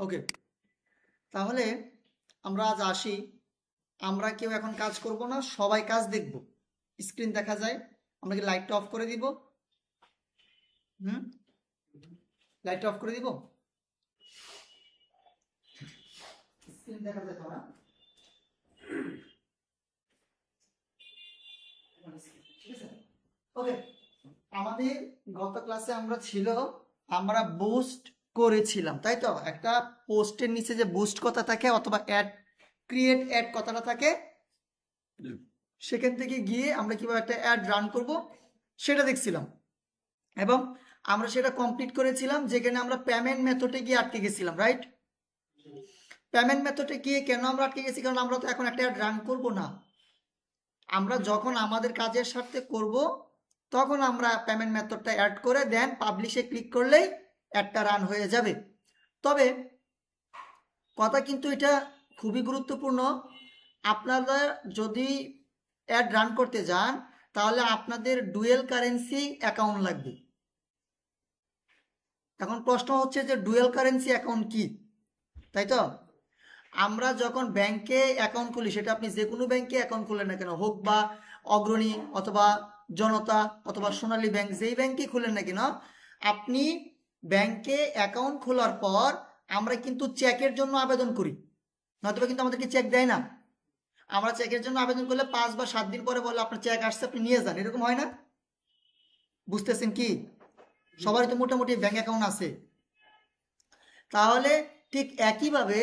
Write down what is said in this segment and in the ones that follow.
ওকে, তাহলে আমরা আজ আসি। আমরা কেউ এখন কাজ করব না, সবাই কাজ দেখব। স্ক্রিন দেখা যায়? আমরা কি লাইটটা অফ করে দিব? লাইটটা অফ করে দিব। স্ক্রিন দেখা যায় তো না? ঠিক আছে, ওকে। আমাদের গত ক্লাসে আমরা বুস্ট করেছিলাম, তাই তো? একটা পোস্টের নিচে যে বুস্ট কথা থাকে অথবা অ্যাড, ক্রিয়েট অ্যাড কথাটা থাকে, সেখান থেকে গিয়ে আমরা কিভাবে একটা অ্যাড রান করব সেটা দেখছিলাম। এবং আমরা সেটা কমপ্লিট করেছিলাম, যেখানে আমরা পেমেন্ট মেথডে গিয়ে আটকে গেছিলাম, রাইট? পেমেন্ট মেথডে গিয়ে কেন আমরা আটকে গেছি? কারণ আমরা তো এখন একটা অ্যাড রান করব না। আমরা যখন আমাদের কাজের স্বার্থে করব, তখন আমরা পেমেন্ট মেথডটা অ্যাড করে দেন পাবলিশে ক্লিক করলেই অ্যাডটা রান হয়ে যাবে। তবে কথা কিন্তু এটা খুবই গুরুত্বপূর্ণ, আপনারা যদি অ্যাড রান করতে যান তাহলে আপনাদের ডুয়েল কারেন্সি অ্যাকাউন্ট লাগবে। এখন প্রশ্ন হচ্ছে যে ডুয়েল কারেন্সি অ্যাকাউন্ট কি, তাই তো? আমরা যখন ব্যাংকে অ্যাকাউন্ট খুলি, সেটা আপনি যে কোনো ব্যাংকে অ্যাকাউন্ট খুলেন না কেন, হোক বা অগ্রণী অথবা জনতা অথবা সোনালী ব্যাংক, যেই ব্যাংকে খুলেন না কেন, আপনি ব্যাংকে অ্যাকাউন্ট খোলার পর আমরা কিন্তু চেকের জন্য আবেদন করি, নয়তো কিন্তু আমাদেরকে চেক দেয় না। আমরা চেকের জন্য আবেদন করলে 5 বা 7 দিন পরে বলে আপনার চেক আসছে, আপনি নিয়ে যান, এরকম হয় না? বুঝতেছেন কি? সবারই তো মোটামুটি ব্যাংক অ্যাকাউন্ট আছে। তাহলে ঠিক একইভাবে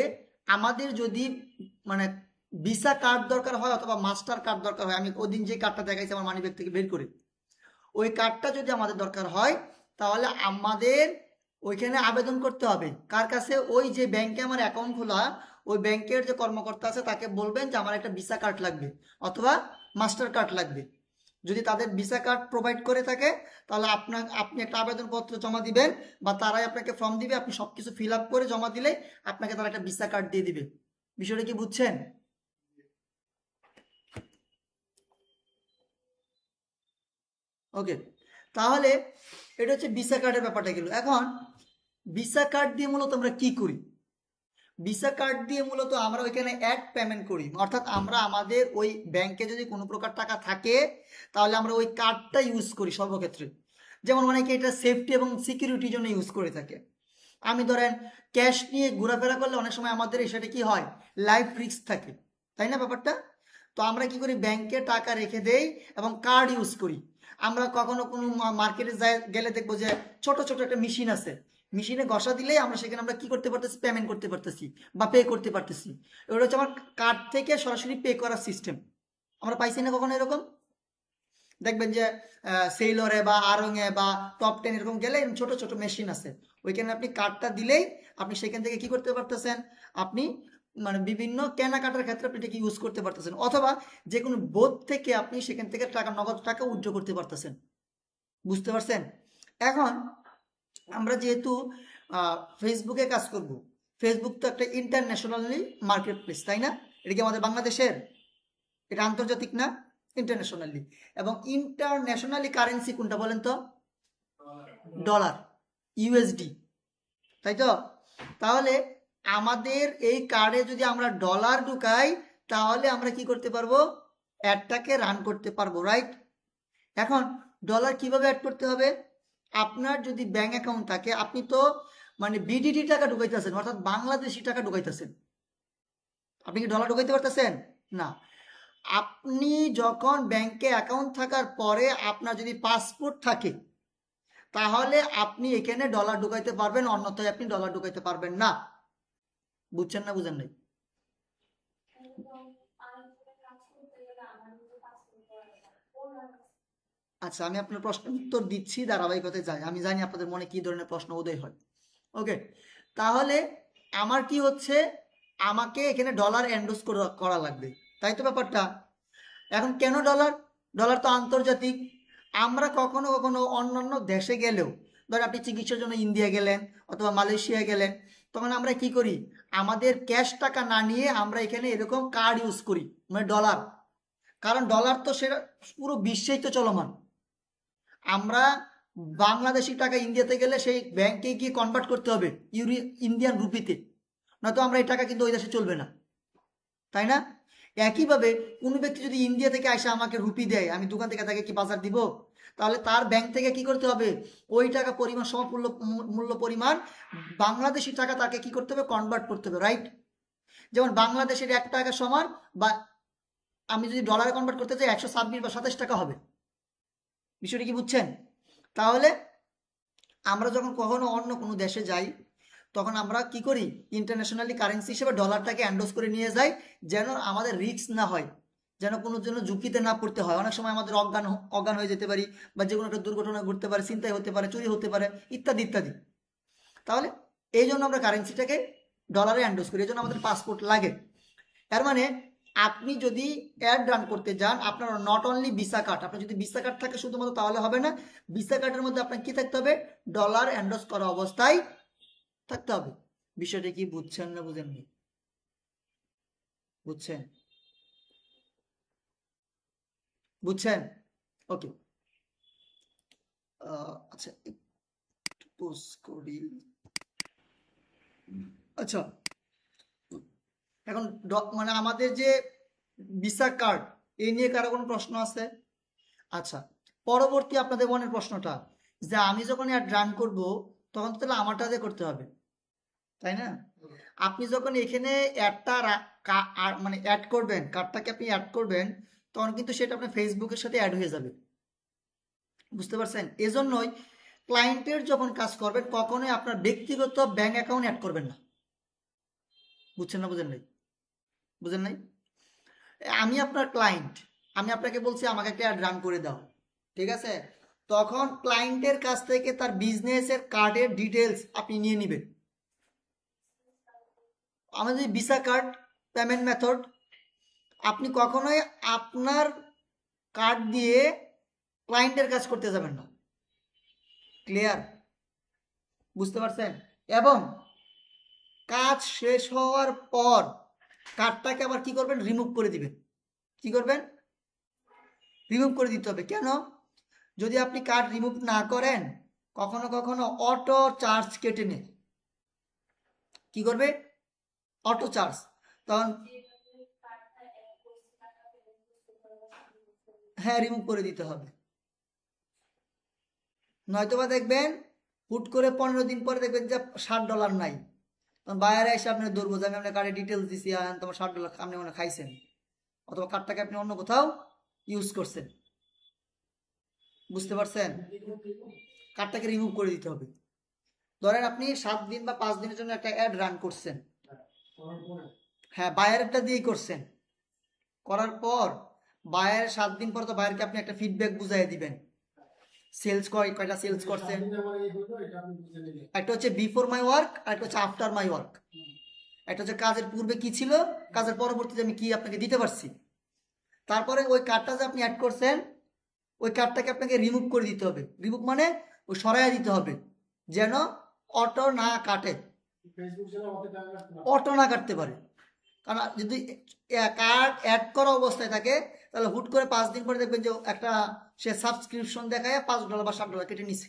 আমাদের যদি মানে ভিসা কার্ড দরকার হয় অথবা মাস্টার কার্ড দরকার হয়, আমি ওই দিন যে কার্ডটা দেখাইছি আমার মানিব্যাগ থেকে বের করে, ওই কার্ডটা যদি আমাদের দরকার হয়, তাহলে আমাদের ওইখানে আবেদন করতে হবে। কার কাছে? ওই যে ব্যাংকে আমার অ্যাকাউন্ট খোলা, ওই ব্যাংকের যে কর্মকর্তা আছে তাকে বলবেন যে আমার একটা ভিসা কার্ড লাগবে অথবা মাস্টার কার্ড লাগবে। যদি তাদের ভিসা কার্ড প্রোভাইড করে থাকে, তাহলে আপনি একটা আবেদনপত্র জমা দিবেন বা তারাই আপনাকে ফর্ম দিবে, আপনি সব কিছু ফিল আপ করে জমা দিলে আপনাকে তারা একটা ভিসা কার্ড দিয়ে দিবে। বিষয়টা কি বুঝছেন? ওকে, তাহলে এটা হচ্ছে ভিসা কার্ডের ব্যাপারটা গেল। এখন ভিসা কার্ড দিয়ে মূলত আমরা কি করি? ভিসা কার্ড দিয়ে মূলত আমরা ওইখানে অ্যাড পেমেন্ট করি, অর্থাৎ আমরা আমাদের ওই ব্যাংকে যদি কোনো প্রকার টাকা থাকে তাহলে আমরা ওই কার্ডটা ইউজ করি সর্বক্ষেত্রে। যেমন অনেকে এটা সেফটি এবং সিকিউরিটির জন্য ইউজ করে থাকে। আমি ধরেন ক্যাশ নিয়ে ঘোরাফেরা করলে অনেক সময় আমাদের সেটা কি হয়, লাইফ রিস্ক থাকে, তাই না ব্যাপারটা? তো আমরা কি করি, ব্যাংকে টাকা রেখে দেই এবং কার্ড ইউজ করি। আমরা কখনো কোনো মার্কেটে গেলে দেখবো যে ছোট ছোট একটা মেশিন আছে, মেশিনে ঘষা দিলেই আমরা সেখানে আমরা কি করতে পারতেছি, পেমেন্ট করতে পারতেছি বা পে করতে পারতেছি। ওটা হচ্ছে আমার কার্ড থেকে সরাসরি পে করার সিস্টেম। আমরা পাইছি না কখনো এরকম? দেখবেন যে সেইলরে বা আড়ংয়ে বা টপ 10 এরকম গেলে এরকম ছোট ছোট মেশিন আছে, ওইখানে আপনি কার্ডটা দিলেই আপনি সেখান থেকে কি করতে পারতেছেন, আপনি মানে বিভিন্ন কেনাকাটার ক্ষেত্রে আপনি এটাকে ইউজ করতে পারতেছেন, অথবা যে কোনো বোধ থেকে আপনি সেখান থেকে টাকা, নগদ টাকা উইথড্র করতে পারতেছেন। বুঝতে পারছেন? এখন আমরা যেহেতু ফেসবুকে কাজ করব, ফেসবুক তো একটা ইন্টারন্যাশনালি মার্কেট প্লেস, তাই না? এটা কি আমাদের বাংলাদেশের? এটা আন্তর্জাতিক না? ইন্টারন্যাশনালি। এবং ইন্টারন্যাশনালি কারেন্সি কোনটা বলেন তো? ডলার, ইউএসডি, তাই তো? তাহলে আমাদের এই কার্ডে যদি আমরা ডলার ঢুকাই, তাহলে আমরা কি করতে পারবো, অ্যাডটাকে রান করতে পারবো, রাইট? এখন ডলার কিভাবে অ্যাড করতে হবে? আপনার যদি ব্যাংক অ্যাকাউন্ট থাকে, আপনি তো মানে বিডিটি টাকা ঢুকাইতেছেন, অর্থাৎ বাংলাদেশি টাকা ঢুকাইতেছেন। আপনি কি ডলার ঢুকাইতে পারতেছেন? না। আপনি যখন ব্যাংকে অ্যাকাউন্ট থাকার পরে আপনার যদি পাসপোর্ট থাকে, তাহলে আপনি এখানে ডলার ঢুকাইতে পারবেন, অন্যথায় আপনি ডলার ঢুকাইতে পারবেন না। বুঝছেন না বুঝেন নাই? আচ্ছা, আমি আপনার প্রশ্নের উত্তর দিচ্ছি, ধারাবাহিকতায় যাই। আমি জানি আপনাদের মনে কি ধরনের প্রশ্ন উদয় হয়। ওকে, তাহলে আমার কি হচ্ছে, আমাকে এখানে ডলার এন্ডোর্স করা লাগবে, তাই তো ব্যাপারটা? এখন কেন ডলার? ডলার তো আন্তর্জাতিক। আমরা কখনো কখনো অন্যান্য দেশে গেলেও, ধর আপনি চিকিৎসার জন্য ইন্ডিয়া গেলেন অথবা মালয়েশিয়া গেলেন, তখন আমরা কি করি, আমাদের ক্যাশ টাকা না নিয়ে আমরা এখানে এরকম কার্ড ইউজ করি, মানে ডলার। কারণ ডলার তো সেটা পুরো বিশ্বেই তো চলমান। আমরা বাংলাদেশি টাকা ইন্ডিয়াতে গেলে সেই ব্যাংকে গিয়ে কনভার্ট করতে হবে ইন্ডিয়ান রুপিতে। নয়তো আমরা এই টাকা কিন্তু ওই দেশে চলবে না, তাই না? একইভাবে কোনো ব্যক্তি যদি ইন্ডিয়া থেকে আসে আমাকে রুপি দেয়, আমি দোকান থেকে তাকে কি বাজার দিব? তাহলে তার ব্যাংক থেকে কি করতে হবে, ওই টাকা পরিমাণ সমমূল্য মূল্য পরিমাণ বাংলাদেশি টাকা তাকে কি করতে হবে, কনভার্ট করতে হবে, রাইট? যেমন বাংলাদেশের 1 টাকা সমান, বা আমি যদি ডলারে কনভার্ট করতে চাই 126 বা 27 টাকা হবে। বিষয়টি কি বুঝছেন? তাহলে আমরা যখন কখনো অন্য কোনো দেশে যাই তখন আমরা কি করি, ইন্টারন্যাশনালি কারেন্সি হিসেবে ডলারটাকে এন্ডোজ করে নিয়ে যাই, যেন আমাদের রিস্ক না হয়, যেন কোনো জন্য ঝুঁকিতে না পড়তে হয়। অনেক সময় আমাদের অজ্ঞান হয়ে যেতে পারি, বা যে কোনো একটা দুর্ঘটনা ঘটতে পারে, চিন্তায় হতে পারে, চুরি হতে পারে, ইত্যাদি ইত্যাদি। তাহলে এই জন্য আমরা কারেন্সিটাকে ডলারে এন্ডোজ করি, এই জন্য আমাদের পাসপোর্ট লাগে। এর মানে আপনি যদি অ্যাড রান করতে যান, আপনার নট অনলি ভিসা কার্ড, আপনার যদি ভিসা কার্ড থাকে শুধুমাত্র তাহলে হবে না, ভিসা কার্ডের মধ্যে আপনার কি থাকতে হবে, ডলার এন্ডোজ করা অবস্থায় থাকতে হবে। বিষয়টা কি বুঝছেন না বুঝেননি? বুঝছেন? বুঝছেন? ওকে। আচ্ছা, একটু পোজ করি। আচ্ছা, এখন মানে আমাদের যে ভিসা কার্ড, এই নিয়ে কারো কোনো প্রশ্ন আছে? আচ্ছা, পরবর্তী আপনাদের মনের প্রশ্নটা, যে আমি যখন অ্যাড রান করব তখন তো তাহলে আমারটা দিয়ে করতে হবে, তাই না? আপনি যখন এখানে অ্যাডটা মানে অ্যাড করবেন, কার্ডটাকে আপনি অ্যাড করবেন, তখন কিন্তু সেটা আপনার ফেসবুকের সাথে অ্যাড হয়ে যাবে। বুঝতে পারছেন? এজন্যই ক্লায়েন্টের যখন কাজ করবেন কখনোই আপনার ব্যক্তিগত ব্যাংক অ্যাকাউন্ট অ্যাড করবেন না। বুঝছেন না বুঝেন নাই? বুঝেন নাই? আমি আপনার ক্লায়েন্ট, আমি আপনাকে বলছি আমাকে একটা অ্যাড রান করে দাও, ঠিক আছে? তখন ক্লায়েন্টের কাছ থেকে তার বিজনেসের কার্ডের ডিটেলস আপনি নিয়ে নেবেন। আমাদের ভিসা কার্ড পেমেন্ট মেথড, আপনি কখনোই আপনার কার্ড দিয়ে ক্লায়েন্টের কাজ করতে যাবেন না। ক্লিয়ার? বুঝতে পারছেন? এবং কাজ শেষ হওয়ার পর কার্ডটাকে আবার কি করবেন, রিমুভ করে দিবেন। কি করবেন? রিমুভ করে দিতে হবে। কেন? যদি আপনি কার্ড রিমুভ না করেন, কখনো কখনো অটো চার্জ কেটে নেয়। কি করবে? Auto charge. তখন হ্যাঁ, রিমুভ করে দিতে হবে। নয়তোবা দেখবেন হুট করে 15 দিন পরে দেখবেন যে $60 নাই, তখন বাইরে এসে আপনি ধরবো যে আমি আপনার কার্ডে ডিটেলস দিছি, আর তোমার $60 আপনি মনে খাইছেন, অথবা কার্ডটাকে আপনি অন্য কোথাও ইউজ করছেন। বুঝতে পারছেন? কার্ডটাকে রিমুভ করে দিতে হবে। ধরেন আপনি 7 দিন বা 5 দিনের জন্য একটা অ্যাড রান করছেন, হ্যাঁ বায়ারেরটা দিয়েই করছেন, করার পর বায়ার 7 দিন পর তো বায়ারকে আপনি একটা ফিডব্যাক বুঝাই দিবেন, সেলস কয়টা সেলস করছেন। একটা হচ্ছে বিফোর মাই ওয়ার্ক, আর একটা হচ্ছে আফটার মাই ওয়ার্ক। একটা হচ্ছে কাজের পূর্বে কি ছিল, কাজের পরবর্তীতে আমি কি আপনাকে দিতে পারছি। তারপরে ওই কার্ডটা যে আপনি অ্যাড করছেন, ওই কার্ডটাকে আপনাকে রিমুভ করে দিতে হবে। রিমুভ মানে ওই সরাইয়া দিতে হবে, যেন অটো না কাটে, অটো না কাটতে পারে। কারণ যদি কার্ড অ্যাড করা অবস্থায় থাকে, তাহলে হুট করে 5 দিন পরে দেখবেন যে একটা সে সাবস্ক্রিপশন দেখায় $5 বা $7 কেটে নিছে,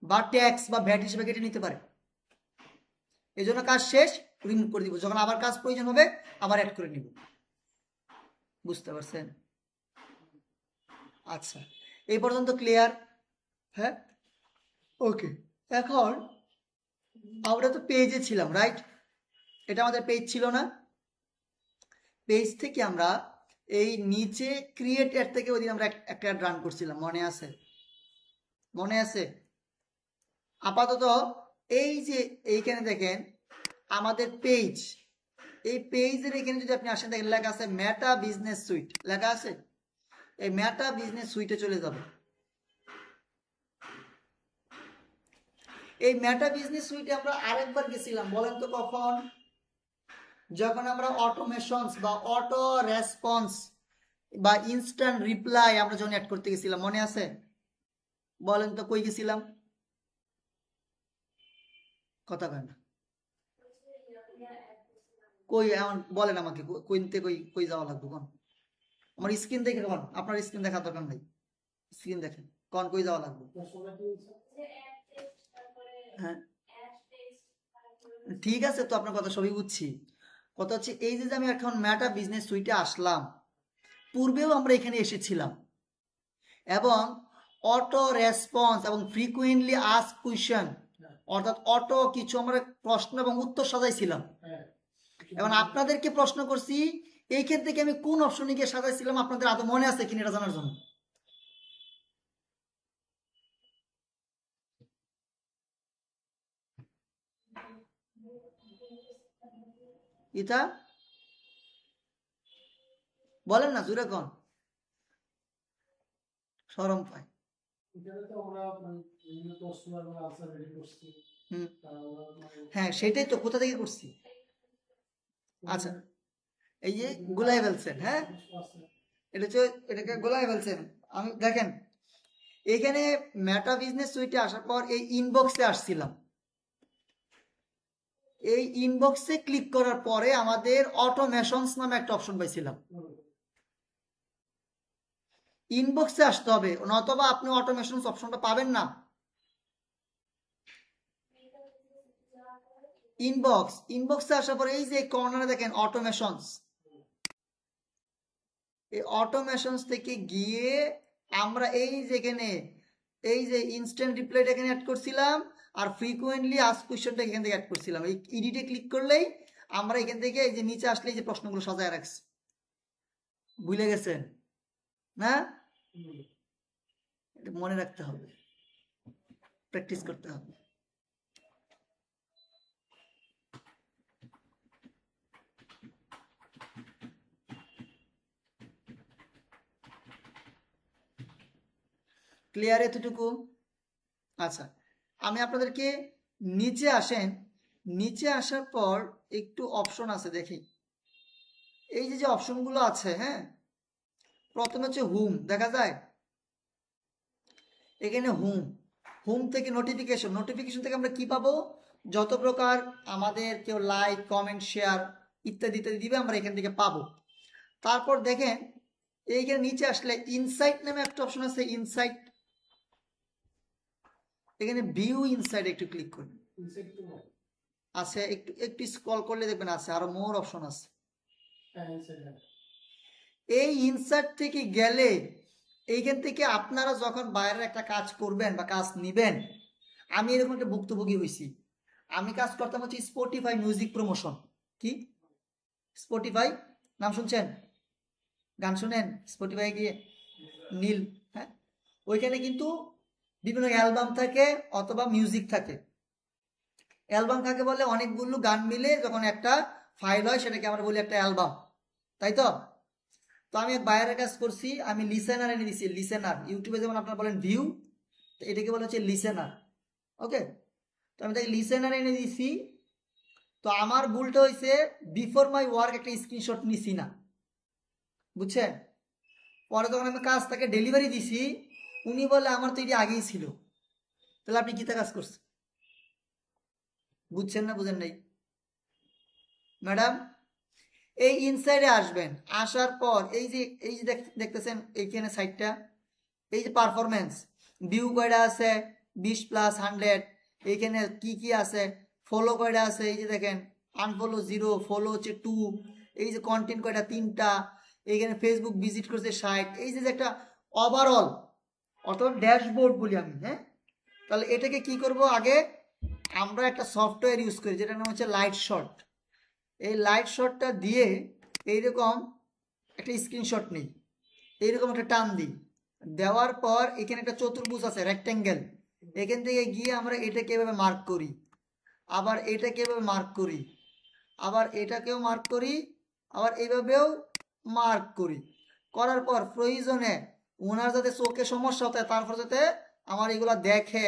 বা ট্যাক্স বা ভ্যাট হিসেবে কেটে নিতে পারে। এই জন্য কাজ শেষ, রিমুভ করে দিব, যখন আবার কাজ প্রয়োজন হবে আবার অ্যাড করে নিব। বুঝতে পারছেন? আচ্ছা, এই পর্যন্ত ক্লিয়ার? হ্যাঁ, ওকে। এখন আমরা তো পেজে ছিলাম, রাইট? এটা আমাদের পেজ ছিল না? পেজ থেকে আমরা এই নিচে ক্রিয়েট অ্যাড থেকে ওই দিন আমরা একটা অ্যাড রান করছিলাম, মনে আছে? মনে আছে? আপাতত এই যে এইখানে দেখেন আমাদের পেজ, এই পেজের এখানে যদি আপনি আসেন দেখেন লেখা আছে মেটা বিজনেস সুইট, লেখা আছে। এই মেটা বিজনেস সুইটে চলে যাবে। এই মেটা বিজনেস সুইটে আমরা আরেকবার গেছিলাম, বলেন তো কখন? যখন আমরা অটোমেশনস বা অটো রেসপন্স বা ইনস্ট্যান্ট রিপ্লাই আমরা যখন অ্যাড করতে গেছিলাম, মনে আছে? বলেন তো কই গেছিলাম? কথা কয় না কই, এমন বলেন আমাকে, কইতে কই কই যাওয়া লাগবে কোন? আমার স্ক্রিন দেখে কোন, আপনার স্ক্রিন দেখা দরকার নাই, স্ক্রিন দেখেন কোন কই যাওয়া লাগবে। হ্যাঁ, ঠিক আছে, তো আপনার কথা সবই বুঝছি। কথা হচ্ছে এই যে আমি এখন মেটা বিজনেস সুইটে আসলাম, পূর্বেও আমরা এখানে এসেছিলাম এবং অটো রেসপন্স এবং ফ্রিকুয়েন্টলি আস্ক কোয়েশ্চেন, অর্থাৎ অটো কিছু আমরা প্রশ্ন এবং উত্তর সাজাইছিলাম। এবং আপনাদেরকে প্রশ্ন করছি এইখান থেকে আমি কোন অপশনে গিয়ে সাজাইছিলাম, আপনাদের আদৌ মনে আছে কিনা এটা জানার জন্য। ইতা বলেন না, জুড়ে কোন শরম পায়। হ্যাঁ সেটাই তো, কোথা থেকে করছি। আচ্ছা, এই যে গোলাই ফেলছেন, হ্যাঁ এটা হচ্ছে, এটাকে গোলাই ফেলছেন। আমি দেখেন এখানে মেটা বিজনেস সুইটে আসার পর এই ইনবক্সে আসছিলাম, এই ইনবক্সে ক্লিক করার পরে আমাদের অটোমেশনস নামে একটা অপশন পাইছিলাম। ইনবক্সে আসতে হবে, নতবা আপনি অটোমেশনস অপশনটা পাবেন না। ইনবক্সে আসার পরে এই যে কর্নারে দেখেন অটোমেশনস, এই অটোমেশনস থেকে গিয়ে আমরা এই যেখানে এই যে ইনস্ট্যান্ট রিপ্লাইটা এখানে অ্যাড করছিলাম, আর ফ্রিকুয়েন্টলি আস্ক কোয়েশ্চেনটা এখান থেকে অ্যাড করছিলাম। এই এডিটে ক্লিক করলেই আমরা এখান থেকে এই যে নিচে আসলে যে প্রশ্নগুলো সাজায় রাখছি, ভুলে গেছেন না? এটা মনে রাখতে হবে, প্র্যাকটিস করতে হবে। ক্লিয়ার এতটুকু? আচ্ছা, আমি আপনাদেরকে নিচে আসেন, নিচে আসার পর একটু অপশন আছে দেখি, এই যে যে অপশনগুলো আছে, হ্যাঁ প্রথমে হচ্ছে হোম, দেখা যায় এখানে হোম, হোম থেকে নোটিফিকেশন, নোটিফিকেশন থেকে আমরা কি পাবো, যত প্রকার আমাদের কেউ লাইক কমেন্ট শেয়ার ইত্যাদি ইত্যাদি দিবে আমরা এখান থেকে পাবো। তারপর দেখেন এইখানে নিচে আসলে ইনসাইট নামে একটা অপশন আছে, ইনসাইট, এখানে ভিউ ইনসাইট একটু ক্লিক করুন, আছে একটু একটু স্ক্রল করলে দেখবেন আছে আরো মোর অপশন আছে। এই ইনসার্ট থেকে গেলে এইখান থেকে আপনারা যখন বাইরের একটা কাজ করবেন বা কাজ নিবেন, আমি এরকম একটা ভুক্তভোগী হয়েছি। আমি কাজ করতাম হচ্ছে স্পটিফাই মিউজিক প্রমোশন। কি স্পটিফাই নাম শুনছেন? গান শুনেন স্পটিফাই গিয়ে, নীল, হ্যাঁ ওইখানে কিন্তু বিভিন্ন অ্যালবাম থাকে অথবা মিউজিক থাকে। অ্যালবাম থাকে বলে অনেকগুলো গান মিলে যখন একটা ফাইল হয় সেটাকে আমরা বলি একটা অ্যালবাম, তাই তো? তো আমি এক বাইরের কাজ করছি, আমি লিসেনার এনে দিছি, লিসেনার, ইউটিউবে যেমন আপনারা বলেন ভিউ, তো এটাকে বলা হচ্ছে লিসেনার। ওকে, তো আমি তাকে লিসেনার এনে দিছি। তো আমার ভুলটা হয়েছে বিফোর মাই ওয়ার্ক একটা স্ক্রিনশট নিছি না, বুঝছেন? পরে যখন আমি কাজ তাকে ডেলিভারি দিছি, উনি বলে আমার তো এটি আগেই ছিল। তাহলে আপনি কিতা কাজ করছেন? বুঝছেন না, বুঝেন নাই ম্যাডাম? এই ইনসাইডে আসবেন, আসার পর এই যে দেখতেছেন এইখানে সাইডটা, এই যে পারফরমেন্স, ভিউ কয়টা আছে 20+100, এইখানে কি কি আছে, ফলো কয়টা আছে এই যে দেখেন, আনফলো 0, ফলো হচ্ছে 2, এই যে কন্টেন্ট কয়টা 3টা, এইখানে ফেসবুক ভিজিট করছে 60, এই যে একটা ওভারঅল অর্থাৎ ড্যাশবোর্ড বলি আমি, হ্যাঁ। তাহলে এটাকে কি করব, আগে আমরা একটা সফটওয়্যার ইউজ করি যেটার নাম হচ্ছে লাইট শট। এই লাইট শটটা দিয়ে এইরকম একটা স্ক্রিনশট নিই, এইরকম একটা টান দিই, দেওয়ার পর এখানে একটা চতুর্ভুজ আছে রেক্টেঙ্গেল, এখান থেকে গিয়ে আমরা এটাকে এভাবে মার্ক করি, আবার এটাকে এভাবে মার্ক করি, আবার এটাকেও মার্ক করি, আবার এইভাবেও মার্ক করি। করার পর প্রয়োজনে ওনার যাতে চোখে সমস্যা হতে তারপর যাতে আমার এগুলা দেখে,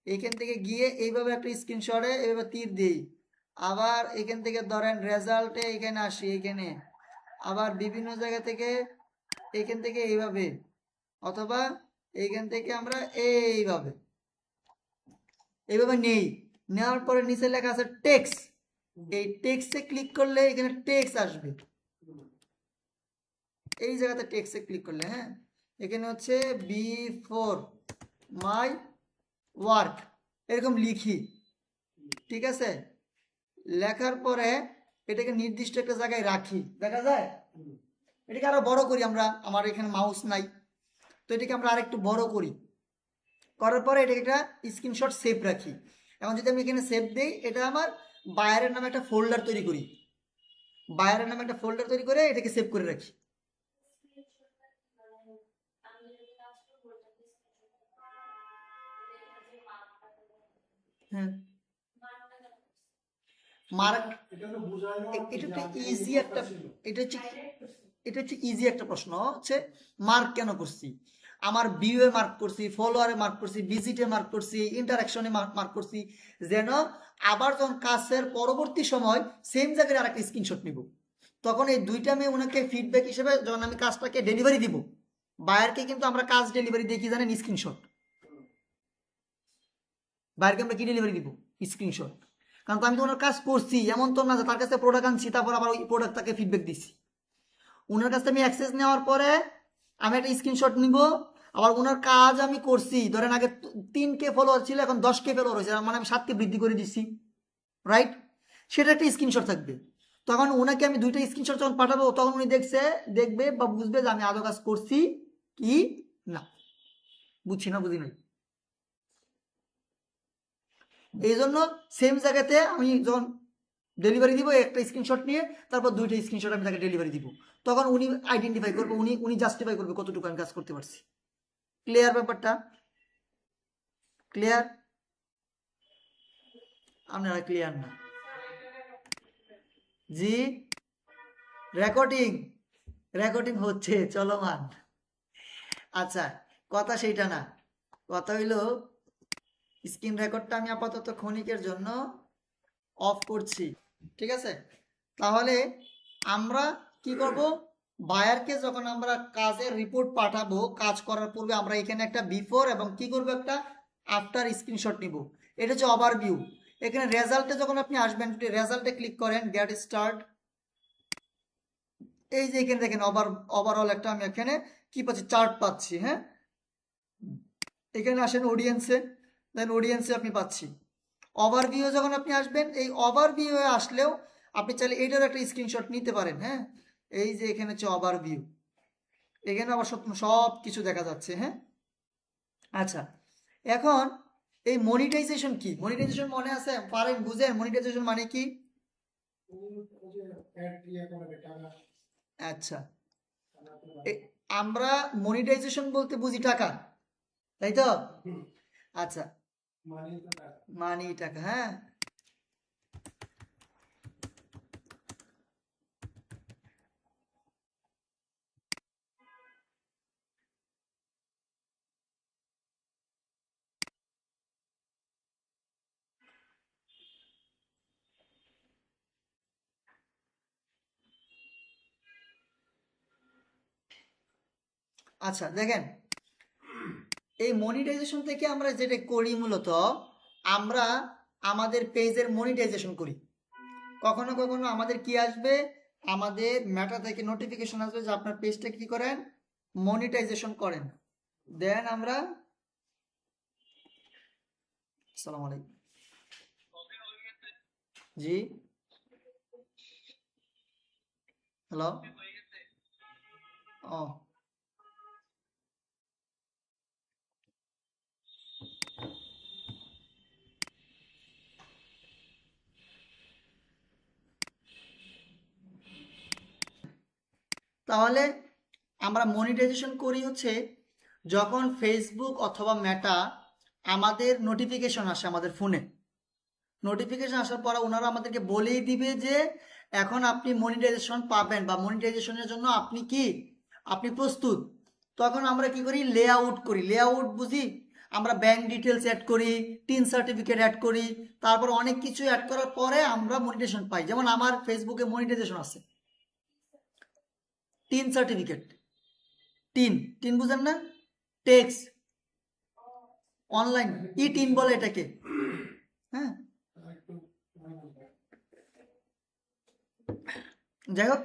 এখান থেকে গিয়ে এইভাবে একটা স্ক্রিনশটে এইভাবে তীর দিই, আবার এখান থেকে ধরেন রেজাল্টে এখানে আসি, এখানে আবার বিভিন্ন জায়গা থেকে এখান থেকে এইভাবে, অথবা এইখান থেকে আমরা এইভাবে এইভাবে নেই, নেওয়ার পরে নিচে লেখা আছে টেক্সট, এই টেক্সটে ক্লিক করলে এখানে টেক্সট আসবে, এই জায়গাতে টেক্সটে ক্লিক করলে, হ্যাঁ এখানে হচ্ছে বিফোর মাই ওয়ার্ক এরকম লিখি, ঠিক আছে? লেখার পরে এটাকে নির্দিষ্ট একটা জায়গায় রাখি, দেখা যায়। এটাকে আরো বড় করি আমরা, আমার এখানে মাউস নাই, তো এটাকে আমরা আরেকটু বড় করি, করার পরে এটাকে একটা স্ক্রিনশট সেভ রাখি। এখন যদি আমি এখানে সেভ দিই, এটা আমার বায়ারের নামে একটা ফোল্ডার তৈরি করি, বায়ারের নামে একটা ফোল্ডার তৈরি করে এটাকে সেভ করে রাখি। হ্যাঁ, মার্ক, এটা একটা ইজি একটা, এটা হচ্ছে এটা হচ্ছে ইজি একটা প্রশ্ন হচ্ছে মার্ক কেন করছি। আমার ভিউয়ে মার্ক করছি, ফলোয়ারে মার্ক করছি, ভিজিটে মার্ক করছি, ইন্টারাকশনে মার্ক করছি, যেন আবার যখন কাজের পরবর্তী সময় সেম জায়গায় আরেকটা স্ক্রিনশট নিব, তখন এই দুইটা আমি ওনাকে ফিডব্যাক হিসেবে যখন আমি কাজটাকে ডেলিভারি দিব, বায়ারকে কিন্তু আমরা কাজ ডেলিভারি দিয়ে কি জানেন, স্ক্রিনশট। বায়ারকে আমরা কি ডেলিভারি দিব, স্ক্রিনশট। কারণ তো আমি তো ওনার কাজ করছি, এমন তো না যে তার কাছে প্রোডাক্ট আনছি তারপর আবার ওই প্রোডাক্ট তাকে ফিডব্যাক দিছি। ওনার কাছে আমি অ্যাক্সেস নেওয়ার পরে আমি একটা স্ক্রিনশট নিব, আবার ওনার কাজ আমি করছি, ধরেন আগে 3K ফলোয়ার ছিল, এখন 10K ফলোয়ার হয়েছে, মানে আমি 7K বৃদ্ধি করে দিচ্ছি, রাইট? সেটা একটা স্ক্রিনশট থাকবে। তখন ওনাকে আমি দুইটা স্ক্রিনশট যখন পাঠাবো, তখন উনি দেখবে বা বুঝবে যে আমি আদৌ কাজ করছি কি না। বুঝছি না, বুঝি নাই। এই জন্য সেম জায়গাতে আমি যখন ডেলিভারি দিব, একটা স্ক্রিনশট নিয়ে তারপর দুইটা স্ক্রিনশট আমি তাকে ডেলিভারি দিব, তখন উনি আইডেন্টিফাই করবে, উনি জাস্টিফাই করবে কতটুকু আমি কাজ করতে পারছি। ক্লিয়ার ব্যাপারটা? ক্লিয়ার? আপনারা ক্লিয়ার না? জি, রেকর্ডিং, রেকর্ডিং হচ্ছে চলমান। আচ্ছা, কথা সেইটা না, কথা হইলো স্ক্রিন রেকর্ডটা আমি আপাতত ক্ষণিকের জন্য অফ করছি, ঠিক আছে? তাহলে আমরা কি করব, বায়ারকে যখন আমরা কাজের রিপোর্ট পাঠাবো, কাজ করার পূর্বে আমরা এখানে একটা বিফোর এবং কি করব, একটা আফটার স্ক্রিনশট নিব। এটা হচ্ছে ওভারভিউ। এখানে রেজাল্টে যখন আপনি আসবেন, রেজাল্টে ক্লিক করেন, গেট স্টার্ট। এই যে এখানে দেখেন ওভারঅল একটা আমি এখানে কি পাচ্ছি, চার্ট পাচ্ছি। হ্যাঁ, এখানে আসেন অডিয়েন্সে, দেন অডিয়েন্সে আপনি পাচ্ছি। ওভারভিউ যখন আপনি আসবেন, এই ওভারভিউ আসলেও আপনি চাইলে এইটার একটা স্ক্রিনশট নিতে পারেন। হ্যাঁ, এই যে এখানে হচ্ছে ওভারভিউ, এখানে আবার সব কিছু দেখা যাচ্ছে। হ্যাঁ, আচ্ছা, এখন এই মনিটাইজেশন কি? মনিটাইজেশন মনে আছে, পারেন, বুঝেন মনিটাইজেশন মানে কি? আচ্ছা, আমরা মনিটাইজেশন বলতে বুঝি টাকা, তাই তো? আচ্ছা, মানি টাকা। হ্যাঁ, আচ্ছা দেখেন, এই মনিটাইজেশন থেকে আমরা যেটা করি, মূলত আমরা আমাদের পেজের মনিটাইজেশন করি। কখনো কখনো আমাদের কি আসবে, আমাদের মেটা থেকে নোটিফিকেশন আসবে যে আপনার পেজটা কি করেন, মনিটাইজেশন করেন। দেন আমরা, আসসালামু আলাইকুম, জি, হ্যালো, ও তাহলে আমরা মনিটাইজেশন করি হচ্ছে যখন ফেসবুক অথবা মেটা আমাদের নোটিফিকেশন আসে আমাদের ফোনে, নোটিফিকেশন আসার পর ওনারা আমাদেরকে বলেই দিবে যে এখন আপনি মনিটাইজেশন পাবেন বা মনিটাইজেশনের জন্য আপনি প্রস্তুত। তখন আমরা কি করি, লেআউট করি। লেআউট বুঝি, আমরা ব্যাংক ডিটেলস অ্যাড করি, টিন সার্টিফিকেট অ্যাড করি, তারপর অনেক কিছু অ্যাড করার পরে আমরা মনিটাইজেশন পাই। যেমন আমার ফেসবুকে মনিটাইজেশন আছে, টিন সার্টিফিকেট, টিন, টিন বুঝেন না, টেক্স অনলাইন, ই টিন বলে এটাকে। হ্যাঁ, যাই হোক,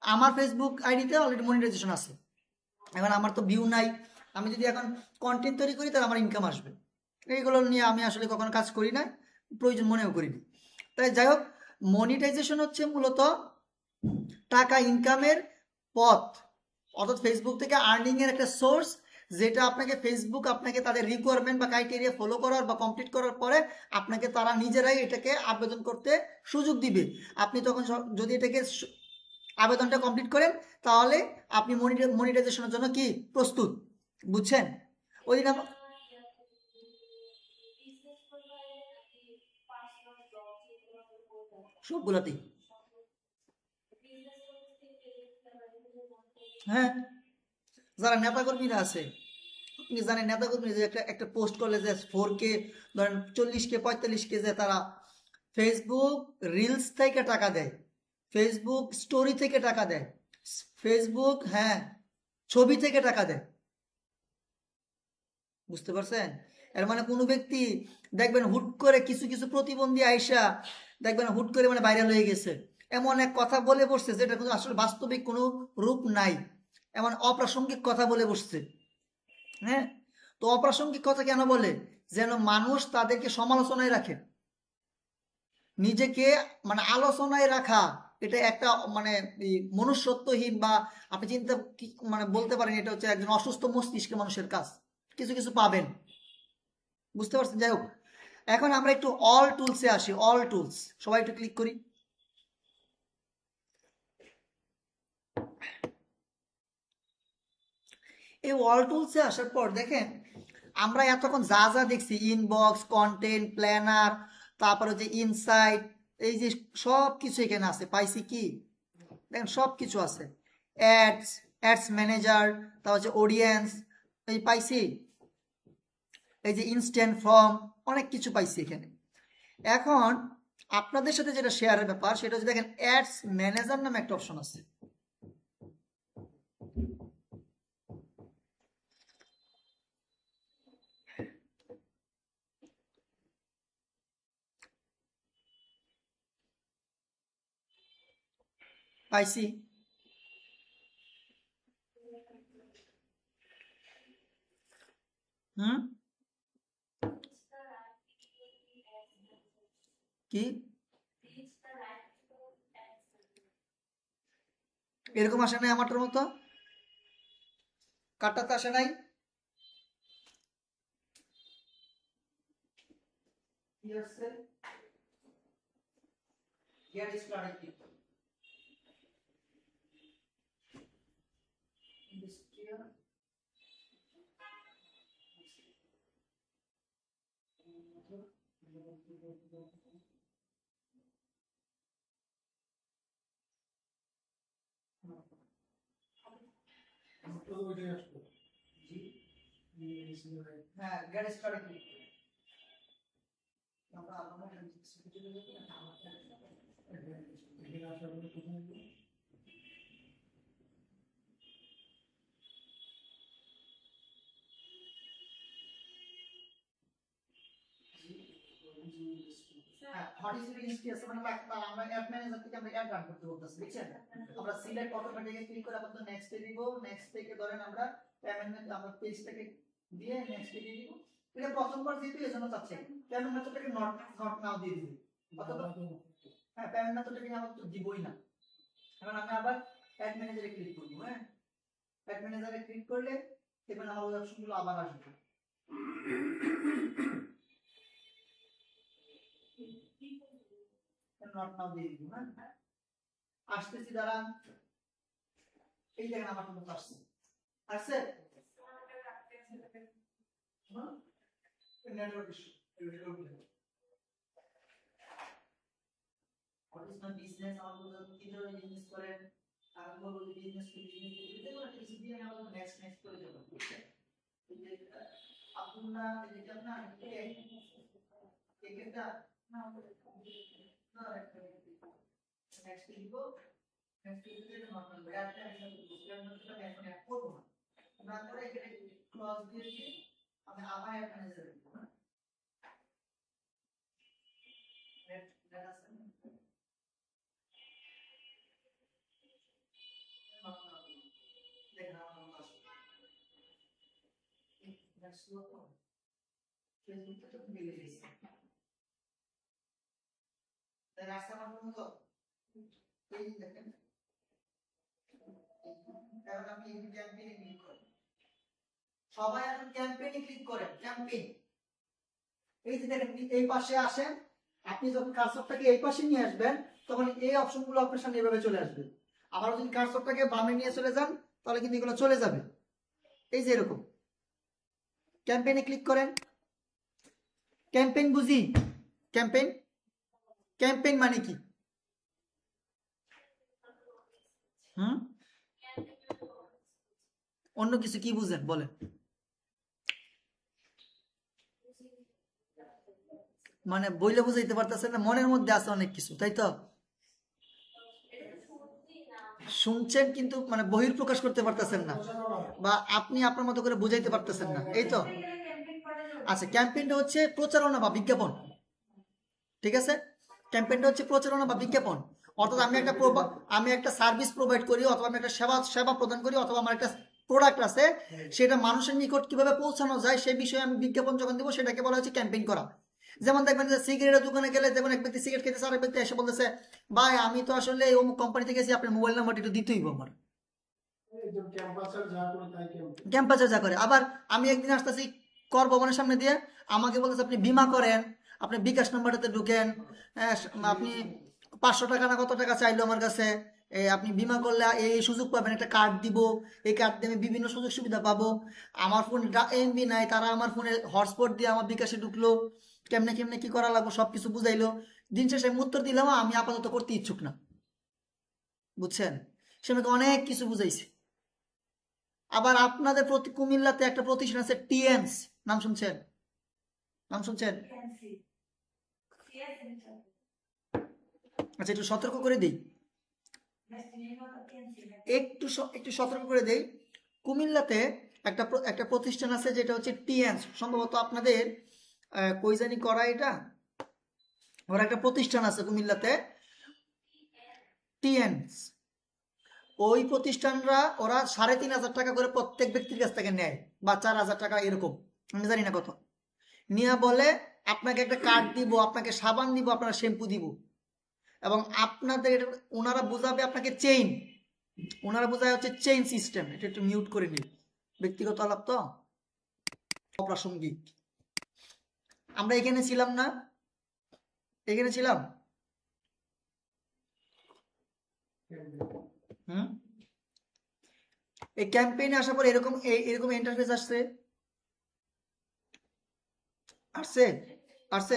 আমার ফেসবুক আইডিতে অলরেডি মনিটাইজেশন আছে। এখন আমার তো ভিউ নাই, আমি যদি এখন কন্টেন্ট তৈরি করি তাহলে আমার ইনকাম আসবে, এইগুলো নিয়ে আমি আসলে কখনো কাজ করি না, প্রয়োজন মনেও করিনি। তাই যাই হোক, মনিটাইজেশন হচ্ছে মূলত টাকা ইনকামের পথ, অর্থাৎ ফেসবুক থেকে আর্নিং এর একটা সোর্স, যেটা আপনাকে ফেসবুক আপনাকে তাদের রিকোয়ারমেন্ট বা ক্রাইটেরিয়া ফলো করার বা কমপ্লিট করার পরে আপনাকে তারা নিজেরাই এটাকে আবেদন করতে সুযোগ দিবে। আপনি তখন যদি এটাকে আবেদনটা কমপ্লিট করেন তাহলে আপনি মনিটাইজেশনের জন্য কি প্রস্তুত, বুঝছেন? ওই দিন সবগুলাতেই, হ্যাঁ, যারা নেতাকর্মীরা আছে, আপনি জানেন নেতাকর্মী যে একটা একটা পোস্ট করলে যে 4K, ধরেন 40K 45K, যে তারা ফেসবুক রিলস থেকে টাকা দেয়, ফেসবুক স্টোরি থেকে টাকা দেয়, ফেসবুক, হ্যাঁ, ছবি থেকে টাকা দেয়, বুঝতে পারছেন? এর মানে কোনো ব্যক্তি দেখবেন হুট করে কিছু কিছু প্রতিবন্ধী আইসা দেখবেন হুট করে মানে ভাইরাল হয়ে গেছে, এমন এক কথা বলে বসছে যেটা কিন্তু আসলে বাস্তবিক কোনো রূপ নাই, এমন অপ্রাসঙ্গিক কথা বলে বসছে। হ্যাঁ, তো অপ্রাসঙ্গিক কথা কেন বলে? যেন মানুষ তাদেরকে সমালোচনায় রাখে, নিজেকে মানে আলোচনায় রাখা, এটা একটা মানে মনুষ্যত্বহীন বা আপনি চিন্তা মানে বলতে পারেন এটা হচ্ছে একজন অসুস্থ মস্তিষ্কের মানুষের কাজ। কিছু কিছু পাবেন, বুঝতে পারছেন? যাই হোক, এখন আমরা একটু অল টুলসে আসি। অল টুলস, সবাই একটু ক্লিক করি। এই অল টুলসে আসার পর দেখেন আমরা এতক্ষণ যা যা দেখছি, ইনবক্স, কন্টেন্ট প্ল্যানার, তারপরে হচ্ছে ইনসাইট, এই যে সব কিছু এখানে আছে, পাইছি কি দেখেন সব কিছু আছে। অ্যাডস, অ্যাডস ম্যানেজার, তারপর হচ্ছে অডিয়েন্স, এই পাইছি, এই যে ইনস্ট্যান্ট ফর্ম, অনেক কিছু পাইছি এখানে। এখন আপনাদের সাথে যেটা শেয়ারের ব্যাপার সেটা হচ্ছে দেখেন অ্যাডস ম্যানেজার নামে একটা অপশন আছে। পাইছি, হুম, কি এরকম আসে নাই আমারটার মতো? কাটটাতে আসে নাই? কি আসছে? গেট স্টার্টেড, ইন্ডাস্ট্রিয়াল, হ্যাঁ, গেট স্টার্টেড। আমরা হ্যাঁ, হোয়াট ইজ ইউর ইনস্টেন্স মানে আমরা অ্যাড ম্যানেজার থেকে আমরা অ্যাড রান করতে বলতেছি, বুঝছেন? আমরা সিলেক্ট অটোমেটিক্যালি ক্লিক করে আপাতত নেক্সট এ দিব। নেক্সট থেকে ধরেন আমরা পেমেন্ট আমরা পেজটাকে দিয়ে নেক্সট এ দিব। এটা প্রথমবার যেহেতু এজন্য চাচ্ছে পেমেন্ট মেথডটাকে নট নট নাও দিয়ে দিই অথবা হ্যাঁ পেমেন্ট মেথডটাকে আমরা তো দিবই না। এখন আমি আবার অ্যাড ম্যানেজারে ক্লিক করব। হ্যাঁ, অ্যাড ম্যানেজারে ক্লিক করলে এবার আমার ওই অপশনগুলো আবার আসবে। নট নাও দিয়ে দিব। হ্যাঁ, আসতেছি দাঁড়ান, এই দেখেন আমার কিন্তু আসছে, আসছে network issue. What is my business, আমার বলতে কি ধরনের বিজনেস করেন, আমি বলবো যে বিজনেস কি বিজনেস দিতে কোনো কিছু দিয়ে আমি আবার নেক্সট নেক্সট করে দেবো। এই যে আব্দুল্লাহ, এই যে আপনার একটা না না একটা নেক্সট দিব। নেক্সট দিতে নরমাল ব্যাডটা আমি বুঝলাম না, সেটা এখন এক করব না, না করে এখানে ক্লজ দিয়ে দিয়ে আমি আবার অ্যাড ম্যানেজার দিব। নেট নেট আছে দেখেন আমার নাম আসবে নেক্সট তো ফেসবুক থেকে মিলে গেছে। রাস্তা আমার মতো এই দেখেন, এখন আপনি ক্যাম্পেইনে ক্লিক করেন, সবাই এখন ক্যাম্পেইনে ক্লিক করেন, ক্যাম্পেইন। এই যে দেখেন এই পাশে আসেন, আপনি যখন কার্সরটাকে এই পাশে নিয়ে আসবেন তখন এই অপশনগুলো আপনার সামনে এভাবে চলে আসবে। আবার যদি কার্সরটাকে বামে নিয়ে চলে যান তাহলে কিন্তু এগুলো চলে যাবে, এই যে এরকম। ক্যাম্পেইনে ক্লিক করেন, ক্যাম্পেইন বুঝি, ক্যাম্পেইন, ক্যাম্পেইন মানে কি? অন্য কিছু কি বুঝেন বলেন? মানে বইলে বুঝাইতে পারতেছেন না, মনের মধ্যে আছে অনেক কিছু, তাই তো? শুনছেন কিন্তু মানে বহির প্রকাশ করতে পারতেছেন না, বা আপনি আপনার মতো করে বুঝাইতে পারতেছেন না, এই তো। আচ্ছা, ক্যাম্পেইনটা হচ্ছে প্রচারণা বা বিজ্ঞাপন, ঠিক আছে? ক্যাম্পেইনটা হচ্ছে প্রচারণা বা বিজ্ঞাপন। অর্থাৎ আমি একটা সার্ভিস প্রোভাইড করি, অথবা আমি একটা সেবা প্রদান করি, অথবা আমার একটা প্রোডাক্ট আছে, সেটা মানুষের নিকট কিভাবে পৌঁছানো যায় সেই বিষয়ে আমি বিজ্ঞাপন যখন দিব সেটাকে বলা হচ্ছে ক্যাম্পেইন করা। যেমন দেখবেন যে সিগারেটের দোকানে গেলে দেখবেন এক ব্যক্তি সিগারেট খেতেছে, আরেক ব্যক্তি এসে বলতেছে, ভাই আমি তো আসলে অমুক কোম্পানি থেকে গেছি, আপনার মোবাইল নাম্বারটা একটু দিতেই আমার। ক্যাম্পাসে যা করে। আবার আমি একদিন আসতেছি কর ভবনের সামনে দিয়ে, আমাকে বলতেছে আপনি বীমা করেন, আপনি বিকাশ নাম্বারটাতে ঢুকেন, আপনি 500 টাকা না কত টাকা চাইলো আমার কাছে, আপনি বীমা করলে এই সুযোগ পাবেন, একটা কার্ড দিব, এই কার্ড দিয়ে আমি বিভিন্ন সুযোগ সুবিধা পাবো। আমার ফোনে এমবি নাই, তারা আমার ফোনে হটস্পট দিয়ে আমার বিকাশে ঢুকলো, কেমনে কেমনে কি করা লাগবো সবকিছু বুঝাইলো। দিন শেষে আমি উত্তর দিলাম আমি আপাতত করতে ইচ্ছুক না, বুঝছেন? সে আমাকে অনেক কিছু বুঝাইছে। আবার আপনাদের কুমিল্লাতে একটা প্রতিষ্ঠান আছে টিএনস, নাম শুনছেন? নাম শুনছেন? আচ্ছা, একটু সতর্ক করে দিই, একটু সতর্ক করে দেই। কুমিল্লাতে একটা প্রতিষ্ঠান আছে যেটা হচ্ছে টিএনস, সম্ভবত আপনাদের কই জানি করা এটা, ওর একটা প্রতিষ্ঠান আছে কুমিল্লাতে টিএনস। ওই প্রতিষ্ঠানরা ওরা 3,500 টাকা করে প্রত্যেক ব্যক্তির কাছ থেকে নেয়, বা 4,000 টাকা এরকম, আমি জানি না কত, নিয়ে বলে আপনাকে একটা কার্ড দিব, আপনাকে সাবান দিব, আপনার শ্যাম্পু দিব, এবং আপনাদের ওনারা বুঝাবে আপনাকে চেইন, ওনারা বোঝায় হচ্ছে চেইন সিস্টেম। এটা একটু মিউট করে নিন, ব্যক্তিগত আলাপ তো, অপ্রাসঙ্গিক। আমরা এখানে ছিলাম না, এখানে ছিলাম, হুম। এই ক্যাম্পেইনে আসার পর এরকম ইন্টারফেস আসছে, আসছে, আসছে,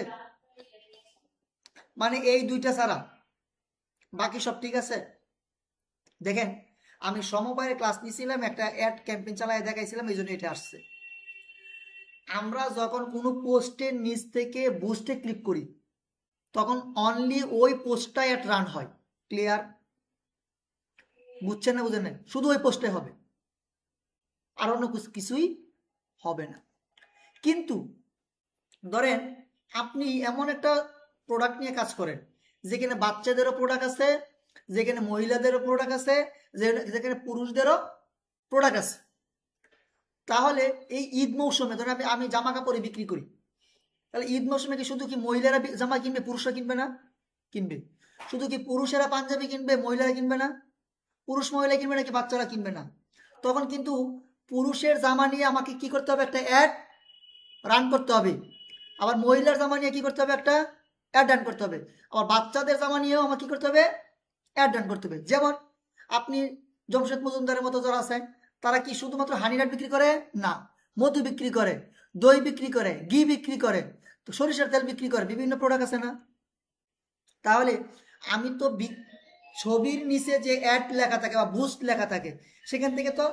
মানে এই দুইটা ছাড়া বাকি সব ঠিক আছে। দেখেন, আমি সমবায়ের ক্লাস নিয়েছিলাম, একটা অ্যাড ক্যাম্পেইন চালায় দেখাইছিলাম, এই জন্য এটা আসছে। আমরা যখন কোনো পোস্টের নিচ থেকে বুস্টে ক্লিক করি তখন অনলি ওই পোস্টটাই অ্যাড রান হয়। ক্লিয়ার? বুঝছেন না বুঝেন না? শুধু ওই পোস্টে হবে, আর অন্য কিছুই হবে না। কিন্তু ধরেন আপনি এমন একটা প্রোডাক্ট নিয়ে কাজ করেন যেখানে বাচ্চাদেরও প্রোডাক্ট আছে, যেখানে মহিলাদেরও প্রোডাক্ট আছে, যেখানে পুরুষদেরও প্রোডাক্ট আছে। তাহলে এই ঈদ মৌসুমে ধরেন আমি জামা কাপড় বিক্রি করি, তাহলে ঈদ মৌসুমে কি শুধু কি মহিলারা জামা কিনবে, পুরুষরা কিনবে না? কিনবে। শুধু কি পুরুষেরা পাঞ্জাবি কিনবে, মহিলারা কিনবে না? পুরুষ মহিলা কিনবে নাকি বাচ্চারা কিনবে না? তখন কিন্তু পুরুষের জামা নিয়ে আমাকে কি করতে হবে, একটা অ্যাড রান করতে হবে। আবার মহিলার জামা নিয়ে কি করতে হবে, একটা অ্যাড রান করতে হবে। আবার বাচ্চাদের জামা নিয়েও আমার কি করতে হবে, অ্যাড রান করতে হবে। যেমন আপনি জমশেদ মজুমদারের মতো যারা আছে, তারা কি শুধুমাত্র হানিরাট বিক্রি করে? না, মধু বিক্রি করে, দই বিক্রি করে, ঘি বিক্রি করে, তো সরিষার তেল বিক্রি করে, বিভিন্ন প্রোডাক্ট আছে না? তাহলে আমি তো ছবির নিচে যে অ্যাড লেখা থাকে বা বুস্ট লেখা থাকে সেখান থেকে তো,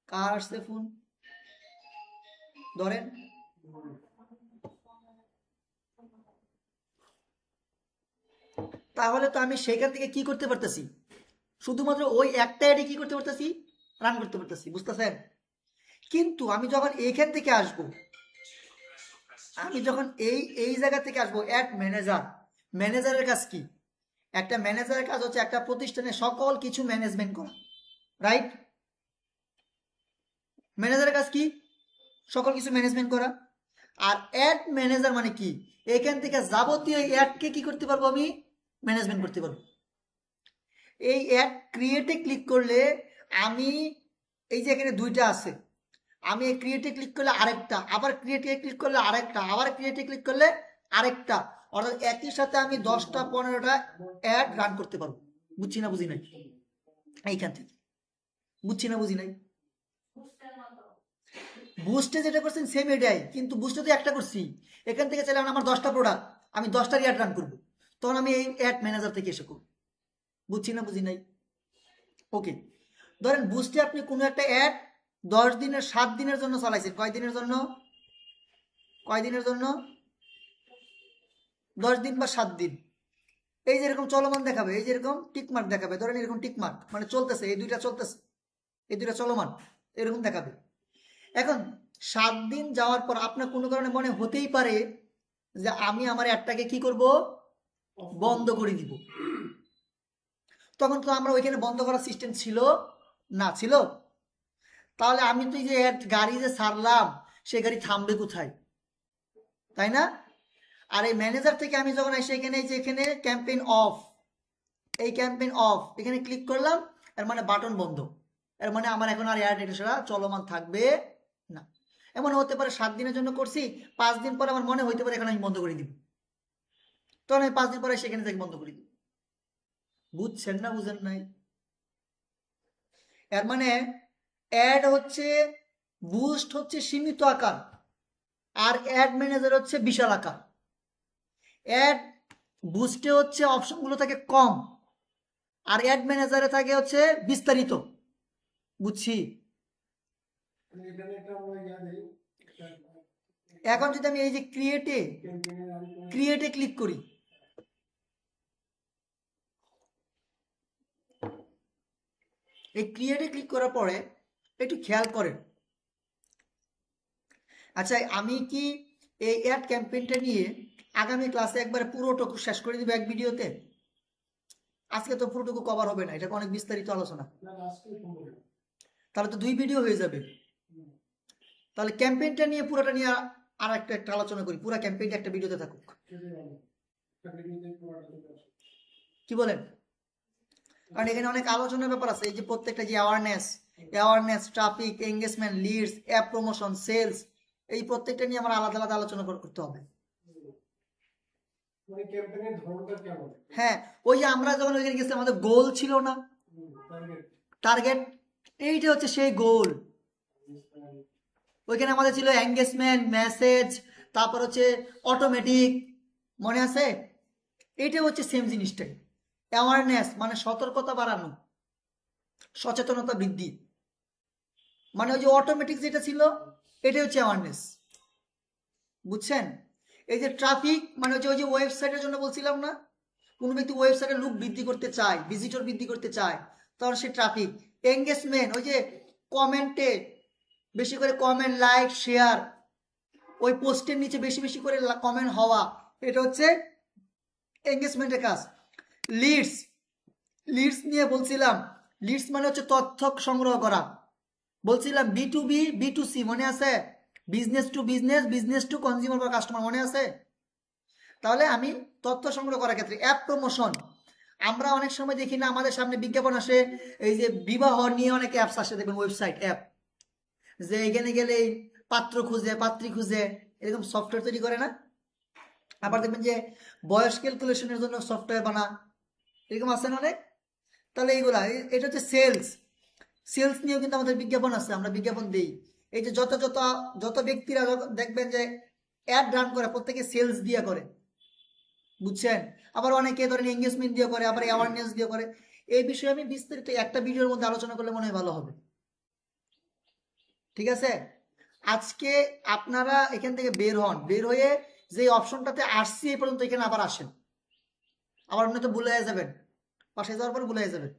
কার আসছে ফোন ধরেন, তাহলে তো আমি সেখান থেকে কি করতে পারতেছি, শুধুমাত্র ওই একটা অ্যাডে কি করতে পারতেছি, রান করতে পারতেছি, বুঝতেছেন? কিন্তু আমি যখন এইখান থেকে আসব, আমি যখন এই এই জায়গা থেকে আসবো অ্যাড ম্যানেজার, ম্যানেজারের কাজ কি? একটা ম্যানেজারের কাজ হচ্ছে একটা প্রতিষ্ঠানের সকল কিছু ম্যানেজমেন্ট করা, রাইট? ম্যানেজারের কাজ কি? সকল কিছু ম্যানেজমেন্ট করা। আর অ্যাড ম্যানেজার মানে কি, এখান থেকে যাবতীয় অ্যাডকে কি করতে পারবো, আমি ম্যানেজমেন্ট করতে পারবো। এই অ্যাড ক্রিয়েটে ক্লিক করলে আমি, এই যে এখানে দুইটা আছে, আমি এই ক্রিয়েটে ক্লিক করলে আরেকটা, আবার ক্রিয়েটে ক্লিক করলে আরেকটা, আবার ক্রিয়েটে ক্লিক করলে আরেকটা, অর্থাৎ একই সাথে আমি 10টা 15টা অ্যাড রান করতে পারবো। বুঝছি না বুঝি নাই? এইখান থেকে বুঝছি না বুঝি নাই? বুস্টে যেটা করছেন সেম এটাই, কিন্তু বুস্টে তো একটা করছি, এখান থেকে চাইলে আমার 10টা প্রোডাক্ট, আমি 10টার অ্যাড রান করবো, তখন আমি এই অ্যাড ম্যানেজার থেকে এসে করবো। বুঝছি না বুঝি নাই? ওকে, ধরেন বুস্টে আপনি কোনো একটা অ্যাড 10 দিনের 7 দিনের জন্য চালাইছেন, কয় দিনের জন্য, কয় দিনের জন্য, 10 দিন বা 7 দিন। এই যে এরকম চলমান দেখাবে, এই যে এরকম টিকমার্ক দেখাবে, ধরেন এরকম টিকমার্ক মানে চলতেছে, এই দুইটা চলতেছে, এই দুইটা চলমান, এরকম দেখাবে। এখন 7 দিন যাওয়ার পর আপনার কোনো কারণে মনে হতেই পারে যে আমি আমার অ্যাডটাকে কি করব, বন্ধ করে দিব। তখন তো আমরা ওইখানে বন্ধ করার সিস্টেম ছিল না, ছিল? তাহলে আমি তো এই যে গাড়ি যে ছাড়লাম, সে গাড়ি থামবে কোথায়, তাই না? আর এই ম্যানেজার থেকে আমি যখন আসি এখানে, যে এখানে ক্যাম্পেইন অফ, এই ক্যাম্পেইন অফ এখানে ক্লিক করলাম, এর মানে বাটন বন্ধ, এর মানে আমার এখন আর এয়ার ডেটা চলমান থাকবে না। এমন হতে পারে 7 দিনের জন্য করছি, 5 দিন পরে আমার মনে হইতে পারে এখন আমি বন্ধ করে দিব, তখন আমি 5 দিন পরে সেখানে থেকে বন্ধ করে দিব। বুঝছেন না বুঝেন নাই? এর মানে অ্যাড হচ্ছে, বুস্ট হচ্ছে সীমিত আকার, আর অ্যাড ম্যানেজার হচ্ছে বিশাল আকার। অ্যাড বুস্টে হচ্ছে অপশনগুলো থাকে কম, আর অ্যাড ম্যানেজারে থাকে হচ্ছে বিস্তারিত। বুঝছি? এখন যদি আমি এই যে ক্রিয়েটে ক্রিয়েটে ক্লিক করি, এই ক্রিয়েটে ক্লিক করার পরে একটু খেয়াল করেন, আচ্ছা আমি কি এই অ্যাড ক্যাম্পেইনটা নিয়ে আগামী ক্লাসে একবারে পুরোটুকু শেষ করে দিব এক ভিডিওতে? আজকে তো পুরোটুকু কভার হবে না, এটা অনেক বিস্তারিত আলোচনা, তাহলে তো 2 ভিডিও হয়ে যাবে। তাহলে ক্যাম্পেইনটা নিয়ে পুরোটা নিয়ে আর একটা আলোচনা করি, পুরো ক্যাম্পেইনটা একটা ভিডিওতে থাকুক, কি বলেন? কারণ এখানে অনেক আলোচনার ব্যাপার আছে, এই যে প্রত্যেকটা যে awareness, traffic, engagement, leads, app promotion, sales, এই প্রত্যেকটা নিয়ে আমার আলাদা আলাদা আলোচনা করতে হবে। হ্যাঁ, ওই যে আমরা যখন ওইখানে গেছি আমাদের গোল ছিল না, টার্গেট, এইটা হচ্ছে সেই গোল। ওইখানে আমাদের ছিল এঙ্গেজমেন্ট, মেসেজ, তারপর হচ্ছে অটোমেটিক, মনে আছে? এইটা হচ্ছে সেম জিনিসটাই। অ্যাওয়ারনেস মানে সতর্কতা বাড়ানো, সচেতনতা বৃদ্ধি, মানে ওই যে অটোমেটিক যেটা ছিল এটাই হচ্ছে অ্যাওয়ারনেস। বুঝছেন? এই যে ট্রাফিক মানে হচ্ছে ওই যে ওয়েবসাইটের জন্য বলছিলাম না, কোনো ব্যক্তি ওয়েবসাইটের লুক বৃদ্ধি করতে চায়, ভিজিটর বৃদ্ধি করতে চায়, তখন সে ট্রাফিক। এঙ্গেজমেন্ট ওই যে কমেন্টে বেশি করে কমেন্ট, লাইক, শেয়ার, ওই পোস্টের নিচে বেশি বেশি করে কমেন্ট হওয়া, এটা হচ্ছে এঙ্গেজমেন্টের কাজ। লিডস, লিডস নিয়ে বলছিলাম, লিডস মানে হচ্ছে তথ্য সংগ্রহ করা, বলছিলাম B2B B2C, মনে আছে? Business to business, business to consumer বা কাস্টমার, মনে আছে? তাহলে আমি তথ্য সংগ্রহ করার ক্ষেত্রে অ্যাপ প্রমোশন, আমরা অনেক সময় দেখি না আমাদের সামনে বিজ্ঞাপন আসে, এই যে বিবাহ নিয়ে অনেক অ্যাপস আসে, দেখবেন ওয়েবসাইট অ্যাপ, যে এখানে গেলে পাত্র খুঁজে, পাত্রী খুঁজে, এরকম সফটওয়্যার তৈরি করে না? আবার দেখবেন যে বয়স ক্যালকুলেশনের জন্য সফটওয়্যার বানা, এরকম আছে না অনেক? তাহলে এইগুলা, এটা হচ্ছে সেলস, সেলস নিয়েও কিন্তু আমাদের বিজ্ঞাপন আছে, আমরা বিজ্ঞাপন দিই। এই যে যত যত যত ব্যক্তিরা দেখবেন যে অ্যাড রান করে, প্রত্যেকে সেলস দিয়ে করে। বুঝছেন? আবার অনেকে ধরেন এঙ্গেজমেন্ট দিয়ে করে, আবার অ্যাওয়ারনেস দিয়ে করে। এই বিষয়ে আমি বিস্তারিত একটা ভিডিওর মধ্যে আলোচনা করলে মনে হয় ভালো হবে। ঠিক আছে? আজকে আপনারা এখান থেকে বের হন, বের হয়ে যে অপশনটাতে আসছি এই পর্যন্ত এখানে আবার আসেন, আবার আপনি তো ভুলে যাবেন, পাশে যাওয়ার পর ভুলে যাবেন।